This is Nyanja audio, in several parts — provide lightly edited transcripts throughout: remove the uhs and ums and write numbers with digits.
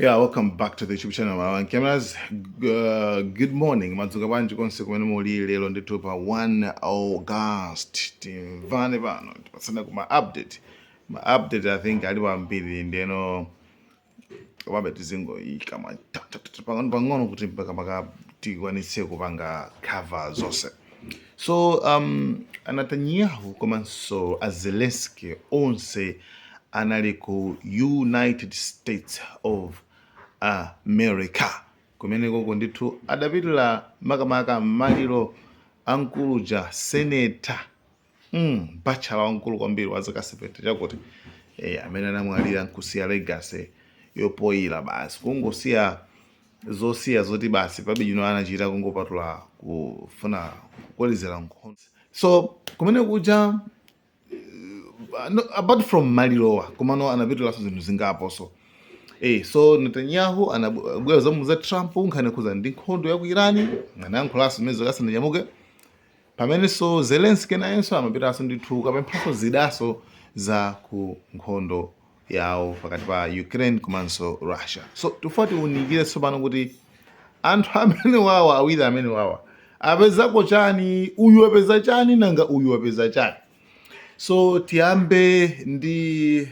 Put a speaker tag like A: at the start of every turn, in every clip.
A: Yeah, welcome back to the YouTube channel. Cameras, good morning. Madzuka banji konse kumene muli lero ndithu pa 1 August. Timvane pano. Tipasana kuma update. Ma update I think ali pambiri ndeno komabe tizingoyika pang'ono kuti mpaka tikwanitse kupanga cover zonse. So Netanyahu komanso Zelensky onse anali ku United States of America kumeneko ndithu adapitira makamaka maliro ankuluja senator bachala wankulu kwambiri wa zaka 70 chakuti amene anamwalira nkusiya legacy yopoyira basi kungosiya zosiya zoti basi pabe anachita kungopatula kufuna kukwelezera nkhondo. So kumene kuja apart from malirowa kumano anapitulaso zinthu zingapo. So Netanyahu anabwera zamuza Trump nkhani khuza ndi nkhondo ya ku Irani anayankhulaso mezo kasananyamuke pamene so Zelensky nayenso amapitaso ndithu kapemphaso zidaso za ku nkhondo yawo pakati pa Ukraine komanso Russia. So tufati unikire tsopano kuti anthu amene wawa awiri amene wawa apezako chani, uyu apeza chani nanga uyu apeza chani. So tiyambe ndi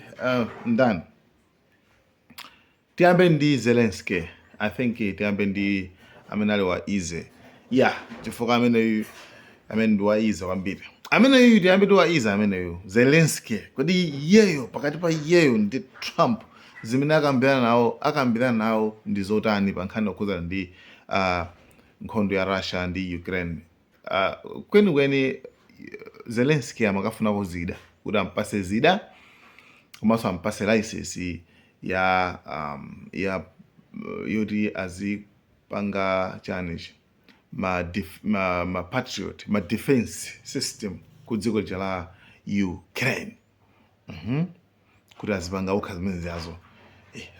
A: ndani? Tiyambe ndi Zelensky. I think tiyambe ndi amene ali wa Ize. Yeah, chifukwa amene ndi wa Ize kwambiri. Ameneyu tiyambe ndi wa Ize ameneyu Zelensky. Kodi yeyo pakati pa yeyo ndi Trump zimene akambirana nawo ndi zotani pa nkhani yokhuza ndi nkhondo ya Russia ndi Ukraine. Kwenikweni Zelensky amakafunako zida kuti ampase zida komanso ampase license ya yoti azipanga chanichi ma patriot ma defense system ku dziko la Ukraine kuti azipanga okha zimene ziyazo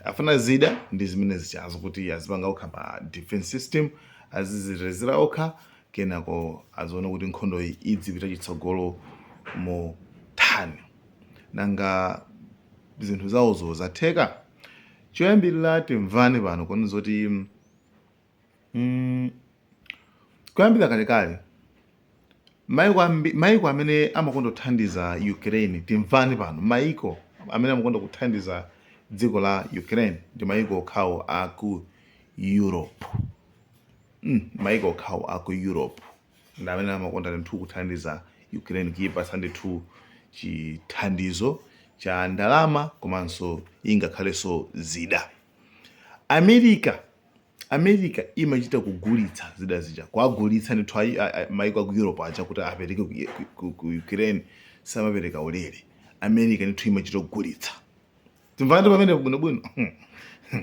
A: afuna zida ndi zimene zichazo kuti azipanga okha ma defense system azizirezera okha kenako aziona kuti nkhondo iyi idzipita chitsogolo mu thani nanga zinthu zawozo zatheka. Choyambirira timvane pano koni zoti kuyambira kalekale maiko amene amakonda kuthandiza Ukraine timvane pano maiko amene amakonda kuthandiza dziko la Ukraine ndi maiko okhawo aku Europe. Maiko okhawo aku Europe ndi amene amakonda ndithu kuthandiza Ukraine kuyipasa ndithu chithandizo cha ndalama komanso ingakhalenso zida. America imachita kugulitsa zida zija kuagulitsa ndithu maiko aku Europe aja kuti apereke ku Ukraine samapereka ulere. America ndithu imachita kugulitsa. Timvane pamene bwinobwino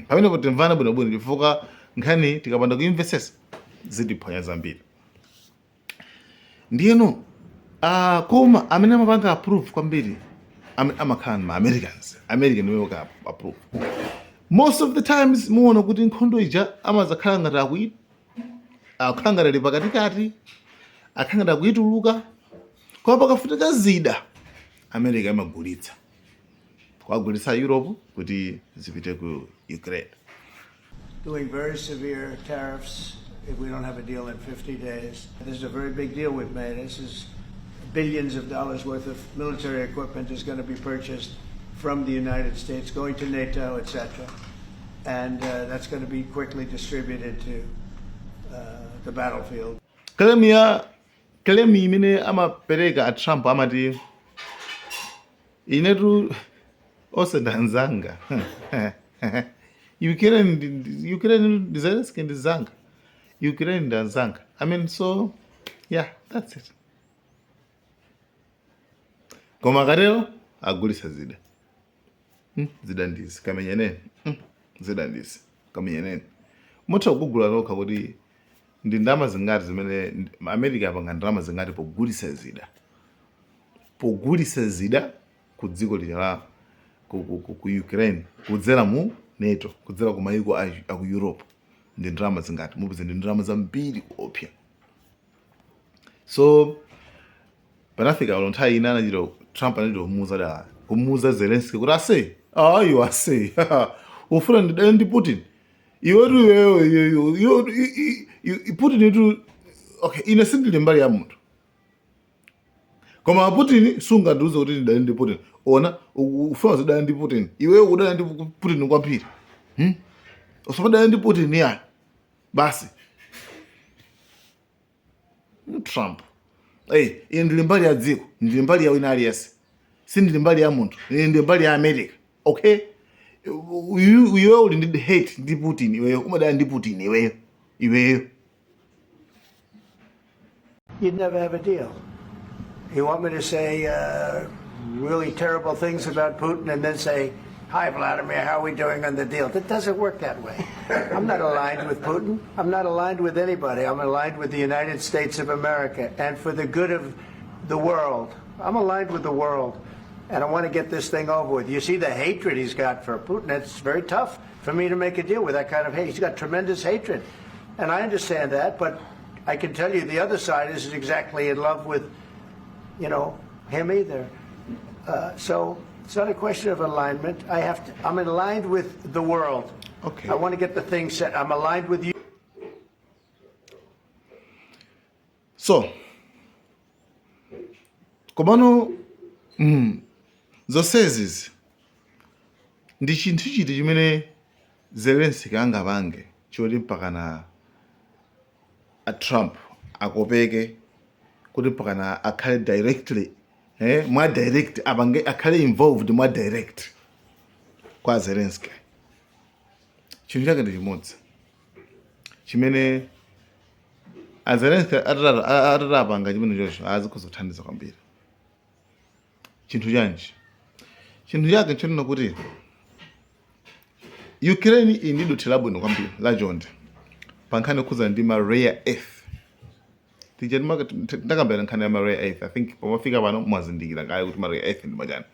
A: pamene timvane bwinobwino chifukwa nkhani tikapanda kuinvestesa zitiphonya zambiri. Ndiyeno koma amene amapanga approve kwambiri amakhala ma Americans. American ndiwo ka approve. Most of the times muona kuti nkhondo ija amazakhala ngati akukhala ngati ali pakatikati akhala ngati akuyituluka koma pakafunika zida America imagulitsa kuagulitsa Europe kuti zipite ku Ukraine.
B: Doing very severe tariffs if we don't have a deal in 50 days. This is a very big deal we've made. This is billions of dollars worth of military equipment is going to be purchased from the United States, going to NATO, etc. And that's going to be quickly distributed to the battlefield.
A: Claim imene amapereka a Trump amati inetu osedanzanga. Ukraine Zelensky ndizanga. Ukraine ndazanga. I mean, so yeah, that's it. Koma katero agulisa zida. Zida ndizi kamenyenene. Zida ndizi kamenyenene. Mutha kugula lokha kuti ndi ndalama zingati zimene America apanga ndalama zingati pogulisa zida. Pogulisa zida ku dziko la ku Ukraine kudzera mu NATO, kudzera ku maiko aku Europe ndi ndalama zingati mupeze ndi ndalama zambiri kuopsa. So panafika nthawi ina anachita Trump anachita kumuuza Zelensky kuti ase you ase ufuna ndidale ndi Putin iwetu iweyo Putin itu okay ine sindili mbali ya munthu koma Putin sungandiuze kuti ndidale ndi Putin ona ufuna zidale ndi Putin iweyo kudala ndi Putin kwambiri usamadale ndi Putin ya basi Trump ine ndili mbali ya dziko ndili mbali ya wina aliyese sindili mbali ya munthu ine ndili mbali ya America okay iweyo uli ndi hate ndi Putin iweyo umadala ndi Putin iweyo
B: You'd never have a deal. You want me to say really terrible things about Putin and then say, hi, Vladimir, how are we doing on the deal? That doesn't work that way. I'm not aligned with Putin. I'm not aligned with anybody. I'm aligned with the United States of America and for the good of the world. I'm aligned with the world, and I want to get this thing over with. You see the hatred he's got for Putin. It's very tough for me to make a deal with that kind of hate. He's got tremendous hatred, and I understand that, but I can tell you the other side isn't exactly in love with, him either. So it's not a question of alignment. I'm aligned with the world.
A: Okay.
B: I want to get the thing set. I'm aligned with you.
A: So, komano zonsezi ndi chinthu chiti chimene Zelensky angapange choti mpakana a Trump akopeke kuti mpakana akhale directly mwa direct akhale involved mwa direct kwa Zelensky. Chinthu chake ndi chimodzi chimene a Zelensky atatapanga chimene chocho azikhoza kuthandiza kwambiri. Chinthu chanji chinthu chake nchonena kuti Ukraine ili dothi labwino kwambiri lachonde pankhani okhuza ndi ma rare earth ndakambera nkhani ya ma rare earth. I think pomafika pano mwazindikira ngayo kuti ma rare earth ndi machani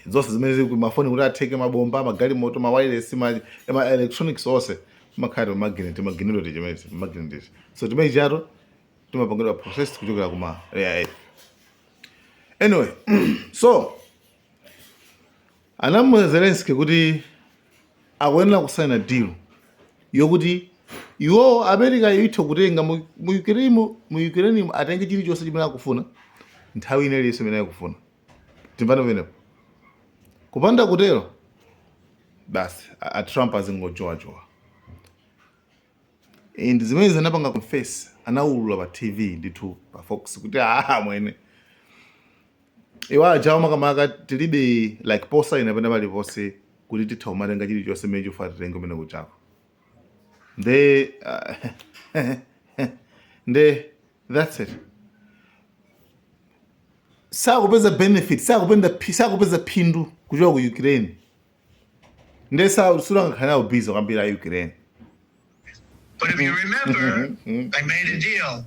A: zonse zimene zili kumafoni kuti atheke mabomba magalimoto ma wireless ma electronics onse makhali maginero chimene maginero so timene chato timapangidwa process kuchokera kuma rare earth. Anyway, so anamu Zelensky kuti akuyenera kusaina deal yokuti iwo America itho kutenga mu Ukraine atenge chilichonse chimene akufuna nthawi ine iliyonse imene akufuna. Timbana pamenepo kupanda kutero basi a Trump azingojowajowa and zimene zinapanga confess anaulula pa TV ndithu pa Fox kuti mwene iwa jawo makamaka tilibe like posa ina pena pali pose kuti titha umatenga chilichonse imene chofuna titenge kumene kuchako that's it. Sakupeza benefit sakupeza phindu kuchoka ku Ukraine sulangakhala busy kwambiri a Ukraine.
C: But if you remember, I made a deal.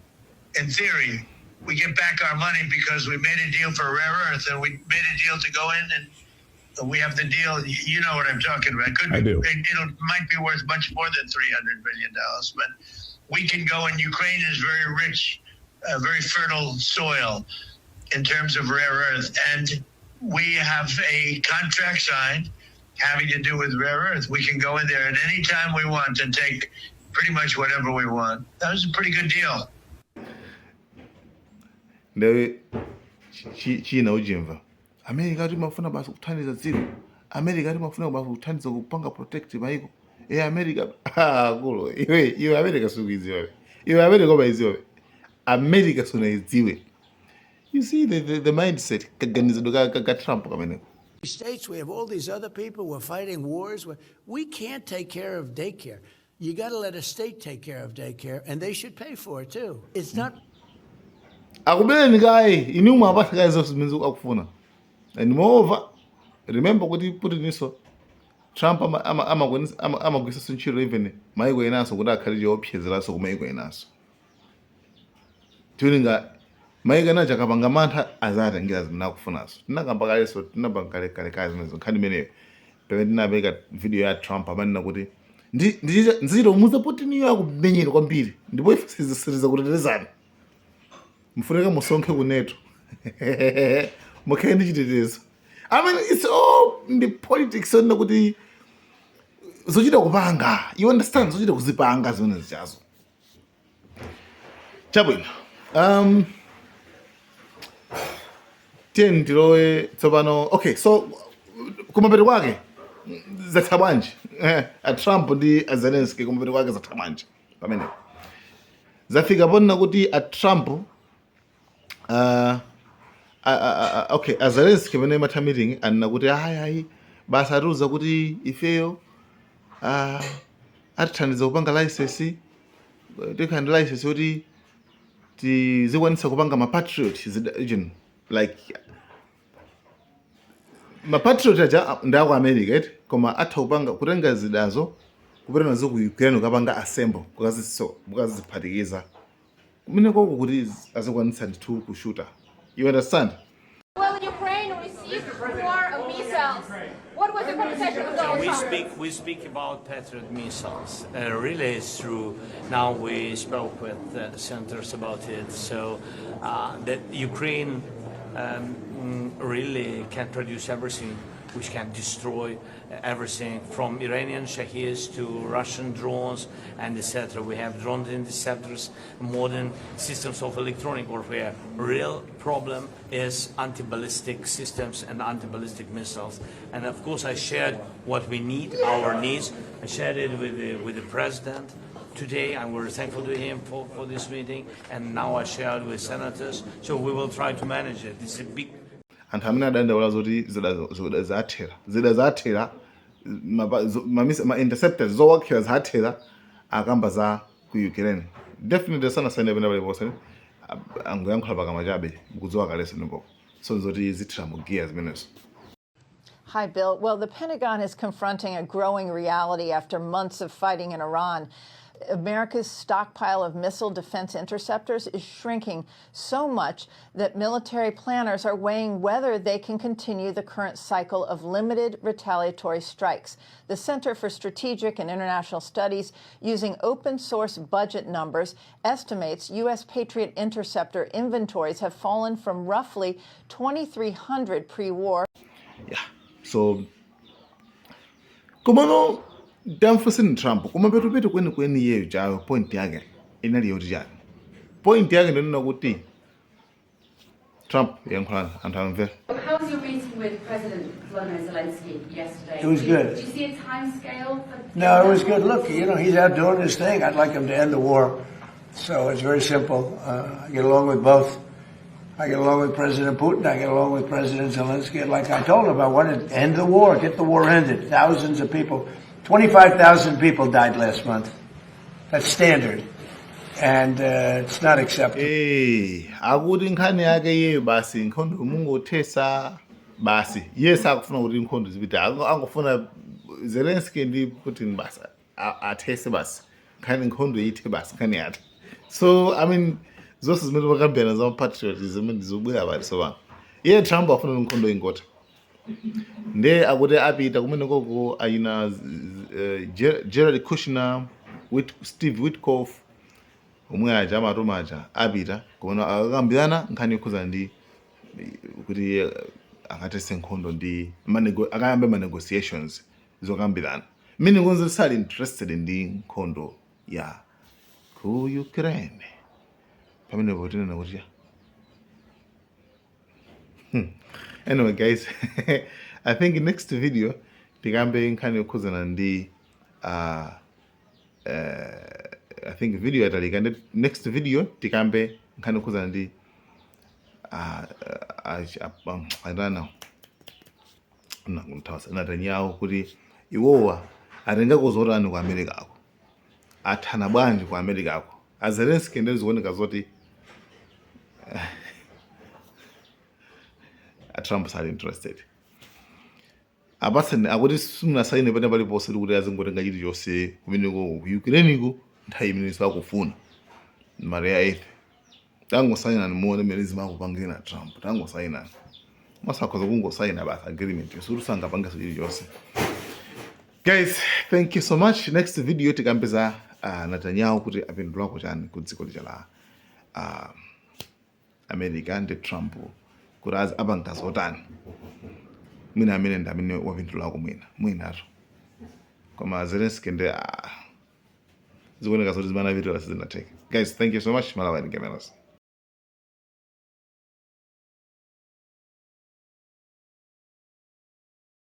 C: In theory, we get back our money because we made a deal for rare earth, and we made a deal to go in, and we have the deal. You know what I'm talking about.
D: I do.
C: It might be worth much more than $300 billion, but we can go. And Ukraine is very rich, very fertile soil in terms of rare earth, and we have a contract signed having to do with rare earth. We can go in there at any time we want and take pretty much whatever we want. That was a pretty good deal.
A: Ndewe china ujimva America ati mafuna basi kuthandiza dziko. America ati mafuna basi kuthandiza kupanga protect maiko. America kulo iwe America sukuiziwe. Iwe America baiziwe. America sunaiziwe. You see the mindset kaganizo ka Trump kamene.
B: States, we have all these other people. We're fighting wars. We can't take care of daycare. You got to let a state take care of daycare, and they should pay for it too. It's not.
A: Akubeni guy inuma abasha guys zosimenza akufuna. And moreover, remember kuti Putin so Trump ama kwisa sunchiro even maiko enaso kuti akhalije opyezera so kumaiko enaso. Tuninga maiko ena jakapanga mantha azatengira zinakufunaso. Tinakamba kale so tinabanga kale kazi mezo khani mene pemene ndinabeka video ya Trump amanena kuti nziro muza Putin yakumenyera kwambiri ndipo ifisiriza kutetezana. Mfuneka musonkhe kuneto. Mukhende chitetezo. I mean, it's all in the politics on kuti zochita kupanga, you understand, zochita kuzipanga zimene zichazo. Chabwino. Tilowe tsopano. Okay, so kumapeto kwake zatha bwanji a Trump ndi a Zelensky kumapeto kwake zatha bwanji pamene zafika pona kuti a Trump okay, a Zelensky pamene matha meeting anena kuti hayi basa atiuza kuti ifeyo atithandiza kupanga license tikhandi license kuti tizikwanisa kupanga mapatriot like mapatriot aja ndaku America koma atha kupanga kutenga zidazo kupita nazo ku Ukraine ukapanga assemble kukaziphatikiza kumene koko kuti azikwanisa ndithu kushuta. You understand?
D: Well, Ukraine received more missiles. What was the conversation with Donald Trump?
E: We speak about Patriot missiles. Really, it's true. Now we spoke with the senators about it. So that Ukraine really can produce everything, which can destroy everything from Iranian Shahids to Russian drones and etc. We have drone interceptors, modern systems of electronic warfare. Real problem is anti-ballistic systems and anti-ballistic missiles. And of course, I shared what we need, our needs. I shared it with the president today. I'm very thankful to him for this meeting. And now I shared with senators. So we will try to manage it. It's a big.
A: Anthu amene adandaula zoti zida zathera ma-interceptors zowakhira zathera akamba za ku Ukraine. Definitely sanasayina pena paliponse angoyankhula pakamwa chabe kudziwa kaleso ndipo so zoti zithira mu gear zimenezo.
F: Hi, Bill. Well, the Pentagon is confronting a growing reality after months of fighting in Iran. America's stockpile of missile defense interceptors is shrinking so much that military planners are weighing whether they can continue the current cycle of limited retaliatory strikes. The Center for Strategic and International Studies, using open source budget numbers, estimates U.S. Patriot interceptor inventories have fallen from roughly 2,300 pre-war.
A: Yeah, so kumano damfusin Trump kuma petu kweni yeyo chayo point yake inali yoti chani point yake ndinona kuti Trump yankhulana anthu amve.
G: How was your meeting with President Volodymyr Zelensky yesterday?
B: It was good.
G: Did you see a time scale?
B: No, it was good. Look, you know, he's out doing his thing. I'd like him to end the war. So it's very simple. I get along with both. I get along with President Putin. I get along with President Zelensky. And like I told him, I wanted to end the war, get the war ended. Thousands of people, 25,000 people died last month. That's standard. And it's not acceptable.
A: Akuti nkhani yake yeyo basi nkhondo mungothesa basi. Yes, akufuna kuti nkhondo zipite. Angofuna Zelensky ndi Putin basi. Athese basi. Nkhani nkhondo yithe basi nkhani yathe. So, I mean, zonse zimene vakambirana za patriotism ndizobwera bali so banga. Iye Trump afuna nkhondo ingotha. Nde akuti apita kumene koko ayina Jared Kushner, Steve Witkoff, umwe aja amatoma aja apita kumene akakambirana nkhani yokhuza ndi kuti akathese nkhondo ndi akayambe ma-negotiations zokambirana. Mine ngonze sali interested ndi nkhondo ya ku Ukraine. Pamene votinena kuti anyway guys, I think next video tikambe nkhani yokhuzana ndi I think video yatalika next video tikambe nkhani yokhuzana ndi I don't know Netanyahu kuti iwowa atenga kuzotani ku America ako athana bwanji ku America ako Zelensky ndezikuoneka zoti Trump sali interested. Abasene akuti simunasayine pene paliponse kuti azingotenga chiti chonse kumene ku Ukraine ku nthawi imene sakufuna mari ya ife tangosayina nimuone mmene zimakupangira Trump tangosayina masakhoza kungosayina basi agreement suri sangapanga chiti chonse. Guys, thank you so much. Next video tikambeza Netanyahu kuti apindulako chani ku dziko lija la America ndi Trump kuti apangazotani mwina amene ndi amene wapindulako mwinato. koma Zelensky ndi zikuoneka zoti zimanapitira sizinateke. Guys, thank you so much. Malawi and Cameras.